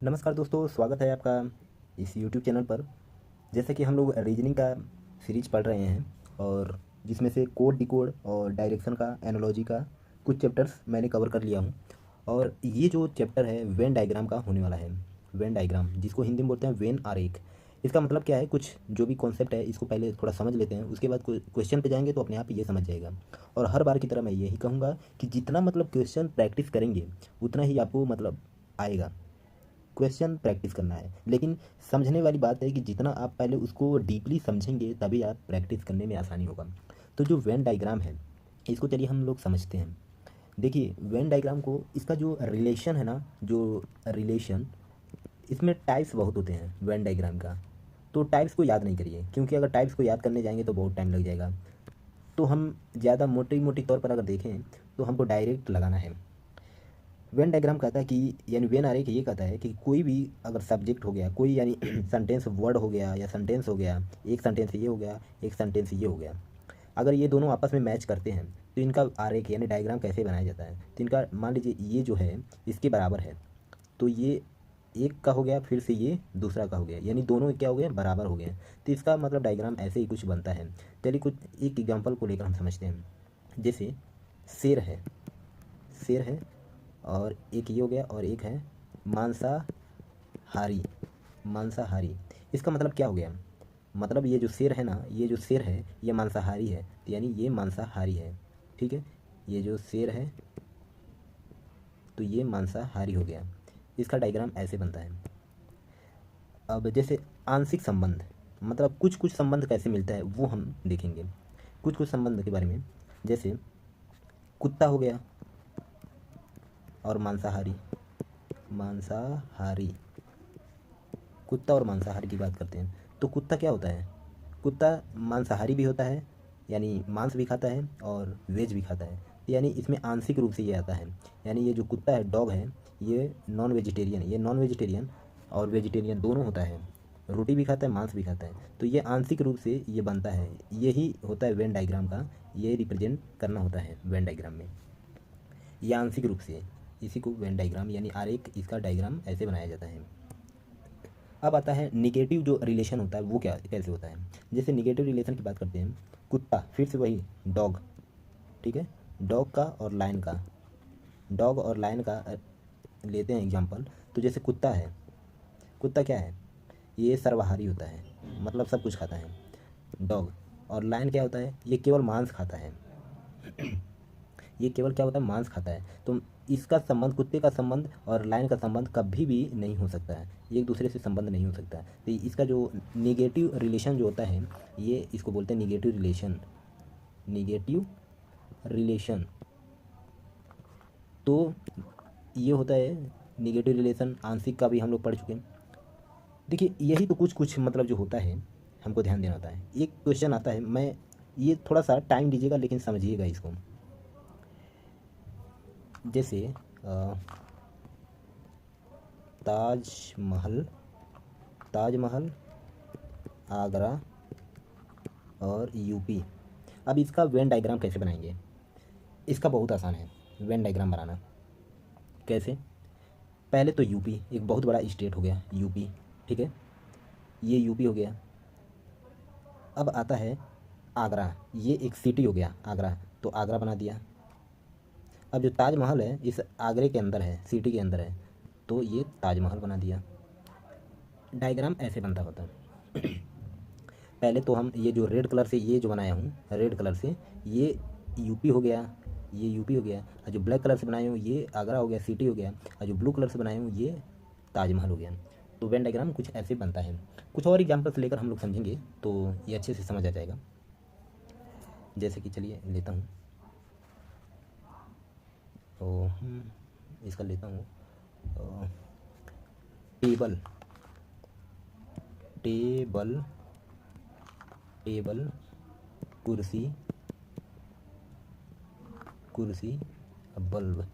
नमस्कार दोस्तों, स्वागत है आपका इस यूट्यूब चैनल पर। जैसे कि हम लोग रीजनिंग का सीरीज पढ़ रहे हैं और जिसमें से कोड डिकोड और डायरेक्शन का एनालॉजी का कुछ चैप्टर्स मैंने कवर कर लिया हूँ। और ये जो चैप्टर है वेन डायग्राम का होने वाला है। वेन डायग्राम जिसको हिंदी में बोलते हैं वेन आरेख। इसका मतलब क्या है, कुछ जो भी कॉन्सेप्ट है इसको पहले थोड़ा समझ लेते हैं, उसके बाद क्वेश्चन पे जाएंगे तो अपने आप ये समझ जाएगा। और हर बार की तरह मैं यही कहूँगा कि जितना मतलब क्वेश्चन प्रैक्टिस करेंगे उतना ही आपको मतलब आएगा। क्वेश्चन प्रैक्टिस करना है, लेकिन समझने वाली बात है कि जितना आप पहले उसको डीपली समझेंगे तभी आप प्रैक्टिस करने में आसानी होगा। तो जो वेन डायग्राम है इसको चलिए हम लोग समझते हैं। देखिए वेन डायग्राम को, इसका जो रिलेशन है ना, जो रिलेशन, इसमें टाइप्स बहुत होते हैं वेन डायग्राम का। तो टाइप्स को याद नहीं करिए, क्योंकि अगर टाइप्स को याद करने जाएंगे तो बहुत टाइम लग जाएगा। तो हम ज़्यादा मोटी मोटी तौर पर अगर देखें तो हमको डायरेक्ट लगाना है। वेन डायग्राम कहता है कि यानी वेन आरेख ये कहता है कि कोई भी अगर सब्जेक्ट हो गया, कोई यानी सेंटेंस वर्ड हो गया या सेंटेंस हो गया, एक सेंटेंस ये हो गया, एक सेंटेंस ये हो गया, अगर ये दोनों आपस में मैच करते हैं तो इनका आरेख यानी डायग्राम कैसे बनाया जाता है। तो इनका मान लीजिए ये जो है इसके बराबर है, तो ये एक का हो गया, फिर से ये दूसरा का हो गया, यानी दोनों क्या हो गए, बराबर हो गए। तो इसका मतलब डायग्राम ऐसे ही कुछ बनता है। चलिए कुछ एक एग्जांपल को लेकर हम समझते हैं। जैसे शेर है, शेर है और एक ये हो गया और एक है मांसाहारी। मांसाहारी, इसका मतलब क्या हो गया, मतलब ये जो शेर है ना, ये जो शेर है ये मांसाहारी है, तो यानी ये मांसाहारी है। ठीक है, ये जो शेर है तो ये मांसाहारी हो गया। इसका डायग्राम ऐसे बनता है। अब जैसे आंशिक संबंध, मतलब कुछ कुछ संबंध कैसे मिलता है वो हम देखेंगे, कुछ कुछ संबंध के बारे में। जैसे कुत्ता हो गया और मांसाहारी। मांसाहारी, कुत्ता और मांसाहारी की बात करते हैं तो कुत्ता क्या होता है, कुत्ता मांसाहारी भी होता है, यानी मांस भी खाता है और वेज भी खाता है, यानी इसमें आंशिक रूप से ये आता है। यानी ये जो कुत्ता है, डॉग है, ये नॉन वेजिटेरियन, ये नॉन वेजिटेरियन और वेजिटेरियन दोनों होता है, रोटी भी खाता है, मांस भी खाता है। तो ये आंशिक रूप से ये बनता है, यही होता है वेन डायग्राम का, ये रिप्रेजेंट करना होता है वेन डायग्राम में, ये आंशिक रूप से। इसी को वेन डायग्राम यानी आरेख, इसका डायग्राम ऐसे बनाया जाता है। अब आता है निगेटिव जो रिलेशन होता है वो क्या कैसे होता है। जैसे निगेटिव रिलेशन की बात करते हैं, कुत्ता, फिर से वही डॉग, ठीक है, डॉग का और लायन का, डॉग और लायन का लेते हैं एग्जांपल। तो जैसे कुत्ता है, कुत्ता क्या है, ये सर्वाहारी होता है, मतलब सब कुछ खाता है। डॉग और लायन क्या होता है, ये केवल मांस खाता है। ये केवल क्या होता है, मांस खाता है। तो इसका संबंध, कुत्ते का संबंध और लायन का संबंध कभी भी नहीं हो सकता है, एक दूसरे से संबंध नहीं हो सकता है। तो इसका जो निगेटिव रिलेशन जो होता है, ये इसको बोलते हैं निगेटिव रिलेशन। निगेटिव रिलेशन, तो ये होता है निगेटिव रिलेशन। आंशिक का भी हम लोग पढ़ चुके हैं। देखिए यही तो कुछ कुछ मतलब जो होता है हमको ध्यान देना होता है। एक क्वेश्चन आता है, मैं ये थोड़ा सा टाइम दीजिएगा लेकिन समझिएगा इसको। जैसे ताजमहल, ताजमहल, आगरा और यूपी। अब इसका वेन डायग्राम कैसे बनाएंगे, इसका बहुत आसान है वेन डायग्राम बनाना। कैसे, पहले तो यूपी एक बहुत बड़ा स्टेट हो गया, यूपी, ठीक है, ये यूपी हो गया। अब आता है आगरा, ये एक सिटी हो गया आगरा, तो आगरा बना दिया। अब जो ताजमहल है इस आगरे के अंदर है, सिटी के अंदर है, तो ये ताजमहल बना दिया। डायग्राम ऐसे बनता होता है। पहले तो हम ये जो रेड कलर से ये जो बनाया हूँ, रेड कलर से ये यूपी हो गया, ये यूपी हो गया। और जो ब्लैक कलर से बनाया हूँ ये आगरा हो गया, सिटी हो गया। और जो ब्लू कलर से बनाया हूँ ये ताजमहल हो गया। तो वेन डायग्राम कुछ ऐसे बनता है। कुछ और एग्जाम्पल्स लेकर हम लोग समझेंगे तो ये अच्छे से समझ आ जाएगा। जैसे कि चलिए लेता हूँ, तो इसका लेता हूँ टेबल, टेबल, टेबल, कुर्सी, कुर्सी, बल्ब।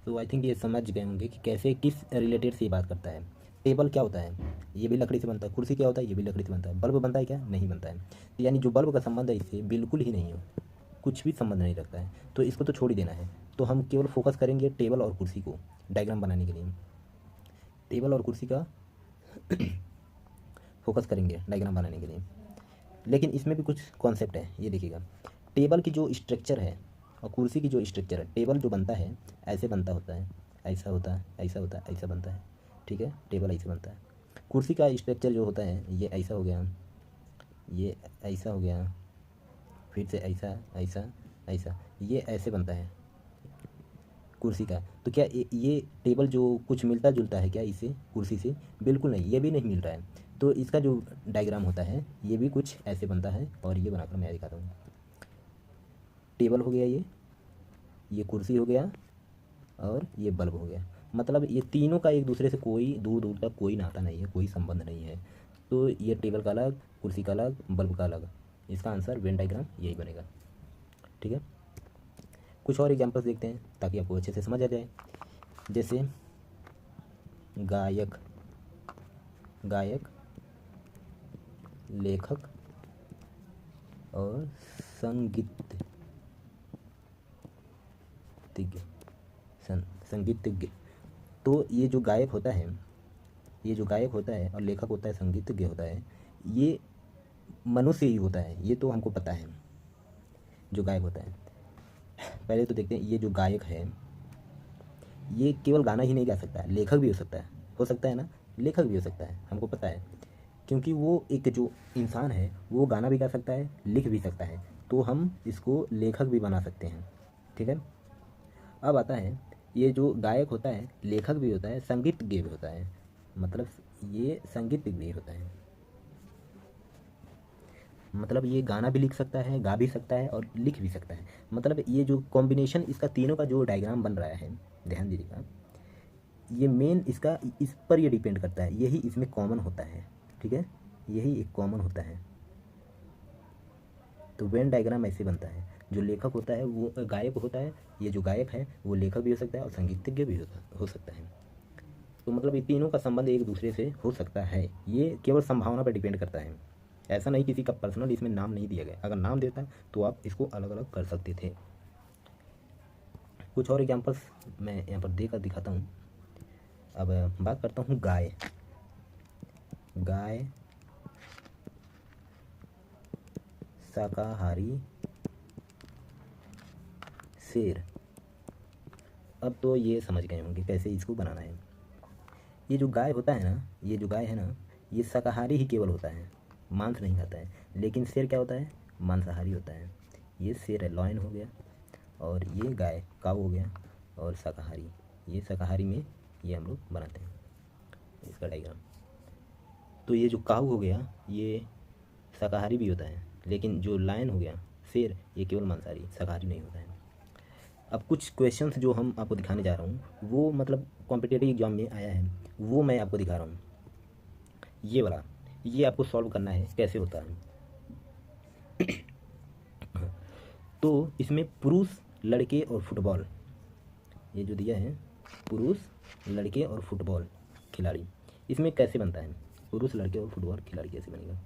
तो आई थिंक ये समझ गए होंगे कि कैसे किस रिलेटेड से ये बात करता है। टेबल क्या होता है, ये भी लकड़ी से बनता है। कुर्सी क्या होता है, ये भी लकड़ी से बनता है। बल्ब बनता है क्या, नहीं बनता है। तो यानी जो बल्ब का संबंध है इससे बिल्कुल ही नहीं हो, कुछ भी संबंध नहीं रखता है। तो इसको तो छोड़ ही देना है। तो हम केवल फोकस करेंगे टेबल और कुर्सी को डायग्राम बनाने के लिए। टेबल और कुर्सी का फोकस करेंगे डायग्राम बनाने के लिए। लेकिन इसमें भी कुछ कॉन्सेप्ट है, ये देखिएगा। टेबल की जो स्ट्रक्चर है और कुर्सी की जो स्ट्रक्चर है, टेबल जो बनता है ऐसे बनता होता है, ऐसा होता है, ऐसा होता है, ऐसा बनता है, ठीक है, टेबल ऐसे बनता है। कुर्सी का स्ट्रक्चर जो होता है ये ऐसा हो गया, ये ऐसा हो गया, फिर से ऐसा ऐसा ऐसा, ये ऐसे बनता है कुर्सी का। तो क्या ये टेबल जो कुछ मिलता जुलता है क्या इससे, कुर्सी से? बिल्कुल नहीं, ये भी नहीं मिल रहा है। तो इसका जो डायग्राम होता है ये भी कुछ ऐसे बनता है, और ये बनाकर मैं दिखाता हूँ। टेबल हो गया, ये कुर्सी हो गया, और ये बल्ब हो गया। मतलब ये तीनों का एक दूसरे से कोई दूर दूर तक कोई नाता नहीं है, कोई संबंध नहीं है। तो ये टेबल का अलग, कुर्सी का अलग, बल्ब का अलग। इसका आंसर वेन डायग्राम यही बनेगा, ठीक है। कुछ और एग्जांपल्स देखते हैं ताकि आपको अच्छे से समझ आ जाए। जैसे गायक, गायक, लेखक और संगीतज्ञ, संगीतज्ञ। तो ये जो गायक होता है, ये जो गायक होता है और लेखक होता है, संगीतज्ञ होता है, ये मनुष्य ही होता है, ये तो हमको पता है। जो गायक होता है, पहले तो देखते हैं, ये जो गायक है ये केवल गाना ही नहीं गा सकता है, लेखक भी हो सकता है ना, लेखक भी हो सकता है, हमको पता है। क्योंकि वो एक जो इंसान है वो गाना भी गा सकता है, लिख भी सकता है, तो हम इसको लेखक भी बना सकते हैं, ठीक है। अब आता है, ये जो गायक होता है लेखक भी होता है, संगीतज्ञ भी होता है, मतलब ये संगीतज्ञ भी होता है, मतलब ये गाना भी लिख सकता है, गा भी सकता है और लिख भी सकता है। मतलब ये जो कॉम्बिनेशन इसका तीनों का जो डायग्राम बन रहा है, ध्यान दीजिएगा, ये मेन इसका इस पर ये डिपेंड करता है, यही इसमें कॉमन होता है, ठीक है, यही एक कॉमन होता है। तो वेन डायग्राम ऐसे बनता है, जो लेखक होता है वो गायक होता है, ये जो गायक है वो लेखक भी हो सकता है और संगीतज्ञ भी हो सकता है। तो मतलब ये तीनों का संबंध एक दूसरे से हो सकता है, ये केवल संभावना पर डिपेंड करता है। ऐसा नहीं किसी का पर्सनल इसमें नाम नहीं दिया गया, अगर नाम देता तो आप इसको अलग अलग कर सकते थे। कुछ और एग्जांपल्स मैं यहाँ पर देकर दिखाता हूँ। अब बात करता हूँ गाय, गाय, शाकाहारी, शेर। अब तो ये समझ गए होंगे कैसे इसको बनाना है। ये जो गाय होता है ना, ये जो गाय है ना, ये शाकाहारी ही केवल होता है, मांस नहीं खाता है। लेकिन शेर क्या होता है, मांसाहारी होता है। ये शेर है, लॉयन हो गया, और ये गाय काऊ हो गया, और शाकाहारी, ये शाकाहारी में ये हम लोग बनाते हैं इसका डायग्राम। तो ये जो काऊ हो गया ये शाकाहारी भी होता है, लेकिन जो लायन हो गया, शेर, ये केवल मांसाहारी, शाकाहारी नहीं होता है। अब कुछ क्वेश्चंस जो हम आपको दिखाने जा रहा हूँ वो मतलब कॉम्पिटिटिव एग्जाम में आया है, वो मैं आपको दिखा रहा हूँ। ये वाला, ये आपको सॉल्व करना है कैसे होता है। तो इसमें पुरुष, लड़के और फुटबॉल, ये जो दिया है पुरुष, लड़के और फुटबॉल खिलाड़ी, इसमें कैसे बनता है, पुरुष, लड़के और फुटबॉल खिलाड़ी कैसे बनेगा।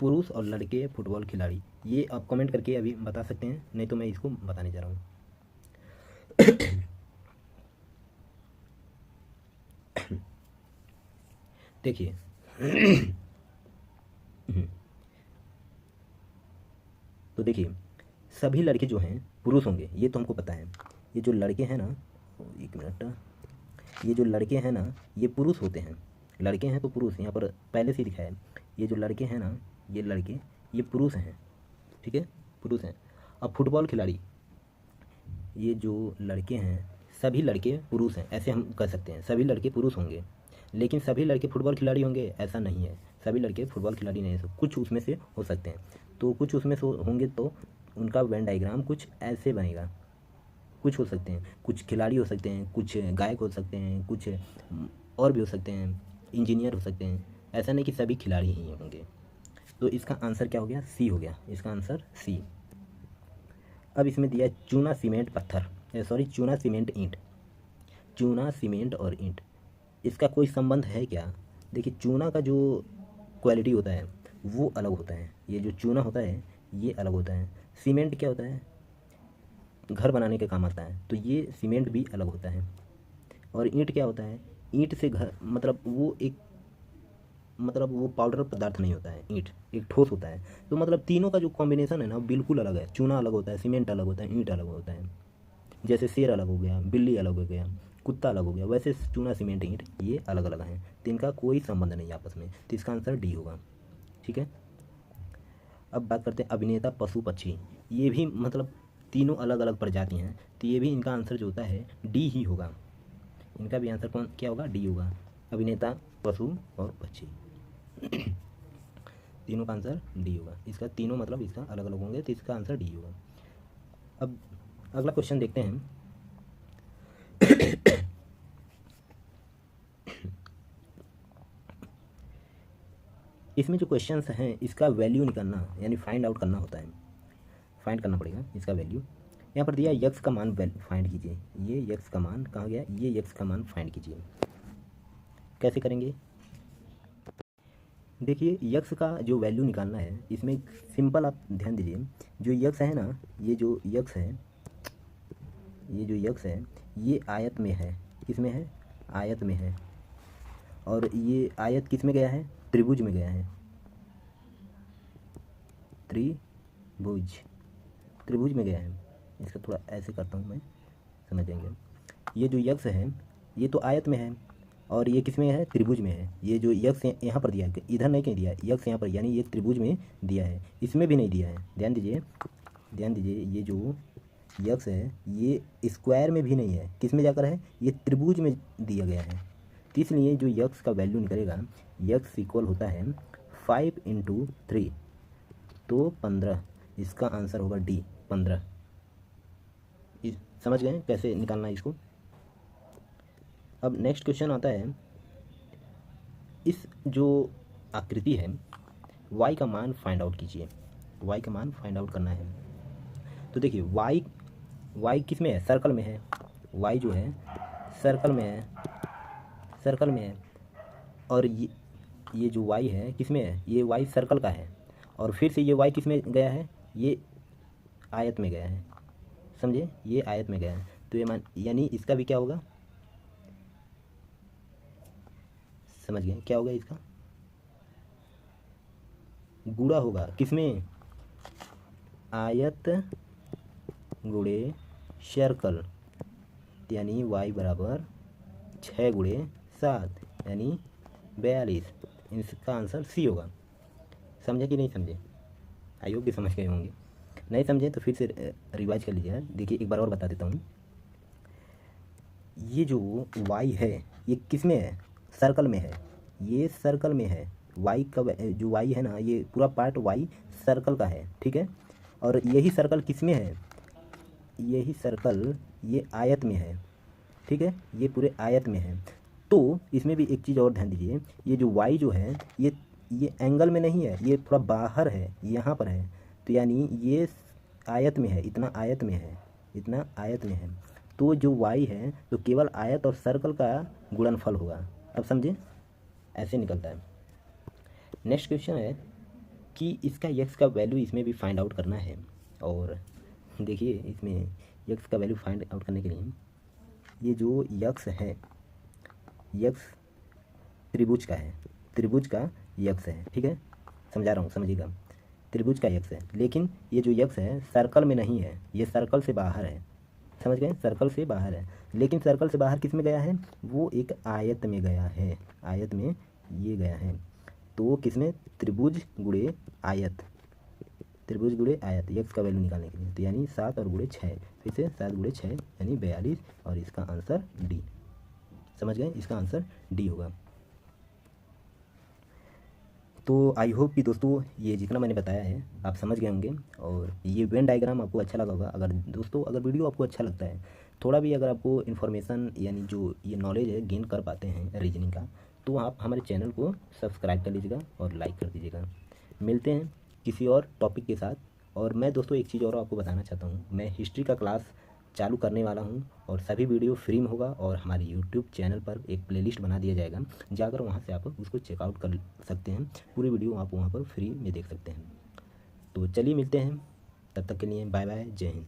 पुरुष और लड़के फुटबॉल खिलाड़ी, ये आप कमेंट करके अभी बता सकते हैं, नहीं तो मैं इसको बताने जा रहा हूँ। देखिए, तो देखिए, सभी लड़के जो हैं पुरुष होंगे, ये तो हमको पता है। ये जो लड़के हैं ना, एक मिनट, ये जो लड़के हैं ना ये पुरुष होते हैं, लड़के हैं तो पुरुष, यहाँ पर पहले से लिखा है। ये जो लड़के हैं ना, ये लड़के, ये पुरुष हैं, ठीक है, पुरुष हैं। अब फुटबॉल खिलाड़ी, ये जो लड़के हैं सभी लड़के पुरुष हैं, ऐसे हम कह सकते हैं, सभी लड़के पुरुष होंगे। लेकिन सभी लड़के फुटबॉल खिलाड़ी होंगे ऐसा नहीं है, सभी लड़के फुटबॉल खिलाड़ी नहीं है, कुछ उसमें से हो सकते हैं। तो कुछ उसमें से होंगे तो उनका वेन डायग्राम कुछ ऐसे बनेगा। कुछ हो सकते हैं, कुछ खिलाड़ी हो सकते हैं, कुछ गायक हो सकते हैं, कुछ और भी हो सकते हैं, इंजीनियर हो सकते हैं, ऐसा नहीं कि सभी खिलाड़ी ही होंगे। तो इसका आंसर क्या हो गया, सी हो गया, इसका आंसर सी। अब इसमें दिया चूना, सीमेंट, पत्थर, सॉरी चूना, सीमेंट, ईंट। चूना, सीमेंट और ईंट, इसका कोई संबंध है क्या? देखिए, चूना का जो क्वालिटी होता है वो अलग होता है, ये जो चूना होता है ये अलग होता है। सीमेंट क्या होता है, घर बनाने के काम आता है, तो ये सीमेंट भी अलग होता है। और ईंट क्या होता है, ईंट से घर मतलब वो पाउडर पदार्थ नहीं होता है, ईंट एक ठोस होता है। तो मतलब तीनों का जो कॉम्बिनेशन है ना बिल्कुल अलग है। चूना अलग होता है, सीमेंट अलग होता है, ईंट अलग होता है। जैसे शेर अलग हो गया, बिल्ली अलग हो गया, कुत्ता अलग हो गया, वैसे चूना सीमेंट ईंट ये अलग अलग हैं, तो इनका कोई संबंध नहीं आपस में। तो इसका आंसर डी होगा। ठीक है, अब बात करते हैं अभिनेता पशु पक्षी। ये भी मतलब तीनों अलग अलग प्रजाति हैं, तो ये भी इनका आंसर जो होता है डी ही होगा। इनका भी आंसर कौन क्या होगा, डी होगा। अभिनेता पशु और पक्षी तीनों का आंसर डी होगा। इसका तीनों मतलब इसका अलग अलग होंगे, तो इसका आंसर डी होगा। अब अगला क्वेश्चन देखते हैं। इसमें जो क्वेश्चंस हैं इसका वैल्यू निकालना यानी फाइंड आउट करना होता है, फाइंड करना पड़ेगा इसका वैल्यू। यहाँ पर दिया यक्स का मान फाइंड कीजिए। ये यक्स का मान कहाँ गया, ये यक्स का मान फाइंड कीजिए। कैसे करेंगे, देखिए यक्स का जो वैल्यू निकालना है इसमें सिंपल आप ध्यान दीजिए। जो यक्स है ना, ये जो यक्स है, ये जो यक्स है ये आयत में है। किस में है, आयत में है। और ये आयत किस में गया है, त्रिभुज में गया है। त्रिभुज, त्रिभुज में गया है। इसका थोड़ा ऐसे करता हूँ मैं, समझ जाएंगे। ये जो यक्स है ये तो आयत में है और ये किस में है, त्रिभुज में है। ये जो यक्स यहाँ पर दिया है, इधर नहीं कहीं दिया है, यक्स यहाँ पर यानी ये त्रिभुज में दिया है, इसमें भी नहीं दिया है। ध्यान दीजिए, ध्यान दीजिए, ये जो यक्स है ये स्क्वायर में भी नहीं है, किस में जाकर है, ये त्रिभुज में दिया गया है। तो इसलिए जो यक्स का वैल्यू निकलेगा, यक्स इक्वल होता है 5 × 3 तो 15। इसका आंसर होगा डी, 15। समझ गए कैसे निकालना है इसको। अब नेक्स्ट क्वेश्चन आता है, इस जो आकृति है y का मान फाइंड आउट कीजिए। y का मान फाइंड आउट करना है। तो देखिए y किस में है, सर्कल में है। y जो है सर्कल में है, सर्कल में है। और ये जो y है किस में है, ये y सर्कल का है। और फिर से ये y किस में गया है, ये आयत में गया है। समझे, ये आयत में गया है। तो ये मान यानी इसका भी क्या होगा, समझ गए क्या होगा, इसका गुणा होगा। किसमें, आयत गुणे सर्कल, यानी y बराबर 6 × 7 यानी 42। इसका आंसर सी होगा। समझे कि नहीं समझे, आई होप कि समझ गए होंगे। नहीं समझे तो फिर से रिवाइज कर लीजिए। देखिए एक बार और बता देता हूँ। ये जो y है ये किस में है, सर्कल में है। ये सर्कल में है। y का जो y है ना, ये पूरा पार्ट y सर्कल का है। ठीक है, और यही सर्कल किस में है, यही सर्कल ये आयत में है। ठीक है, ये पूरे आयत में है। तो इसमें भी एक चीज़ और ध्यान दीजिए, ये जो y जो है ये एंगल में नहीं है, ये थोड़ा बाहर है, यहाँ पर है। तो यानी ये आयत में है, इतना आयत में है, इतना आयत में है। तो जो y है तो केवल आयत और सर्कल का गुणनफल होगा। अब समझे, ऐसे निकलता है। नेक्स्ट क्वेश्चन है कि इसका x का वैल्यू इसमें भी फाइंड आउट करना है। और देखिए इसमें x का वैल्यू फाइंड आउट करने के लिए ये जो x है, x त्रिभुज का है, त्रिभुज का x है। ठीक है, समझा रहा हूँ, समझिएगा। त्रिभुज का x है, लेकिन ये जो x है सर्कल में नहीं है, ये सर्कल से बाहर है। समझ गए, सर्कल से बाहर है। लेकिन सर्कल से बाहर किस में गया है, वो एक आयत में गया है, आयत में ये गया है। तो किस में, त्रिभुज गुणे आयत, त्रिभुज गुणे आयत, x का वैल्यू निकालने के लिए। तो यानी 7 और गुणे 6, फिर से 7 गुणे 6 यानी 42। और इसका आंसर डी। समझ गए, इसका आंसर डी होगा। तो आई होप कि दोस्तों ये जितना मैंने बताया है आप समझ गए होंगे। और ये वेन डायग्राम आपको अच्छा लगा होगा। अगर दोस्तों अगर वीडियो आपको अच्छा लगता है, थोड़ा भी अगर आपको इन्फॉर्मेशन यानी जो ये नॉलेज है गेन कर पाते हैं रीजनिंग का, तो आप हमारे चैनल को सब्सक्राइब कर लीजिएगा और लाइक कर दीजिएगा। मिलते हैं किसी और टॉपिक के साथ। और मैं दोस्तों एक चीज़ और आपको बताना चाहता हूँ, मैं हिस्ट्री का क्लास चालू करने वाला हूँ और सभी वीडियो फ्री में होगा। और हमारे यूट्यूब चैनल पर एक प्लेलिस्ट बना दिया जाएगा, जाकर वहाँ से आप उसको चेकआउट कर सकते हैं। पूरी वीडियो आप वहाँ पर फ्री में देख सकते हैं। तो चलिए मिलते हैं, तब तक के लिए बाय बाय, जय हिंद।